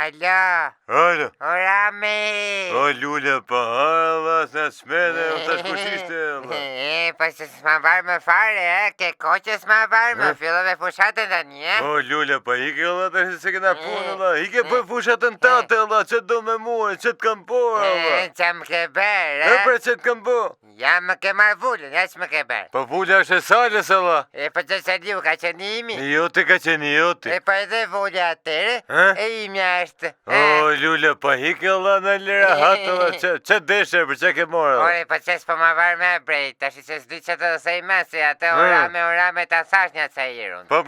Alo. Alo. O Rami. O Lule, pa Allah, s'na s'mene, o tash kush ishte, Allah? Po se s'ma varë më fare, ke ko që s'ma varë më, fillove fushatën tani, O Lule, pa ike, Allah, tash se kena punë, Allah, ike për fushatën tate, Allah, që do me mua, që t'kam po, Allah? Që më ke berë, E për që t'kam po? Ja më ke marrë vullën, ja që më ke berë. Pa vullja është e salës, Allah? Po që se liu ka qenë imi. Jote ka qenë jote. Po edhe vullja atere, e imja është. O Lule, pa ike, Allah, në lera hatë, Allah, që deshe, për që ke morë, Allah? Ore, po që s'po ma varë me brejt, tash që s'di që të sej me, se atë orame të asash një të irun. Po.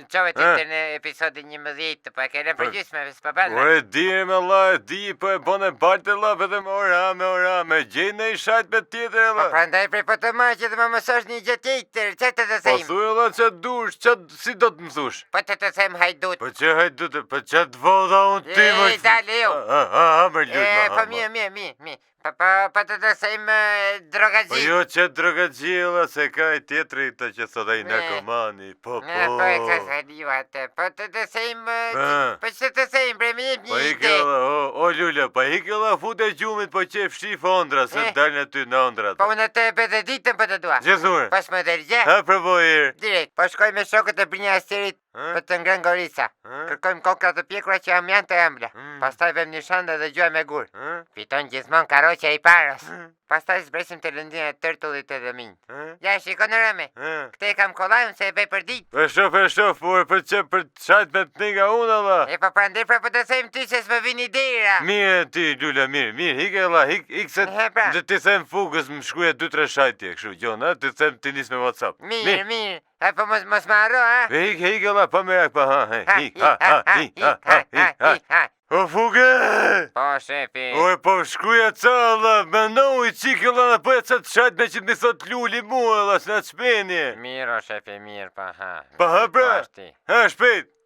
Qove të në episodi 11, po e kene përgjysme, s'po bënë. Ore, di e me Allah, di, po e bone baltë, Allah, vetëm orame, gjej në i shajt me tjetër, Allah. Po prandaj prej po të marrë që të më mësosh një gjë tjetër, që të sejmë? Po thuj, Allah, që dush, që si do të më thush? Po të sejmë hajdut. Po që hajdut, po që të voda unë ti më... Dale jo. Më ljujt, Po mi. Po të sejmë drogazhi. Po jo që drogazhi, Allah, se ka i tjetëri të që thot e i narkomani, po. Po e ka saliu atë, po të sejmë... Po që të sejmë, bre, mi jep një ide. Po ike, Allah, o Lula, po ike, Allah, fut e gjumit, po që e fshif ondra, se dalë në ty në ondra. Po unë të edhe ditën po të dua. Gjithur. Pas më dërgje. Ha, provojër. Direkt, po shkoj me shokët e brinja asterit për të ngrën gorica. Kërkojmë kokra të pjekura që jam janë të embla. Pastaj vëm një shanda dhe gjoj me gur. Fiton gjithmon karoqja i paros. Pastaj zbresim të lëndin e tërtullit edhe minjë. Ja, shiko në rëme. Këte e kam kolajun se e bej për dit. E shof, për që për qajt me të nga unë, Allah. E pa prandej pra për të sejmë ty se s'më vini dira. Mire ti, Lula, mirë, hike, Allah, hike se dhe ti them fugës më shkuja 2-3 shajtje, kështu, gjona, ti them ti nis me WhatsApp. Mirë. Po mos më arro, ha? Hike, Allah, pa me rak, pa, ha. O fuge! Po, shefi. O, po shkuja ca, Allah, me nëu i qikë, Allah, në bëjë ca të shajt me që të mi thot Luli mua, Allah, s'na të shpenje. Mirë, o shefi, mirë, pa, ha. Pa, ha, pra, ha, shpejt.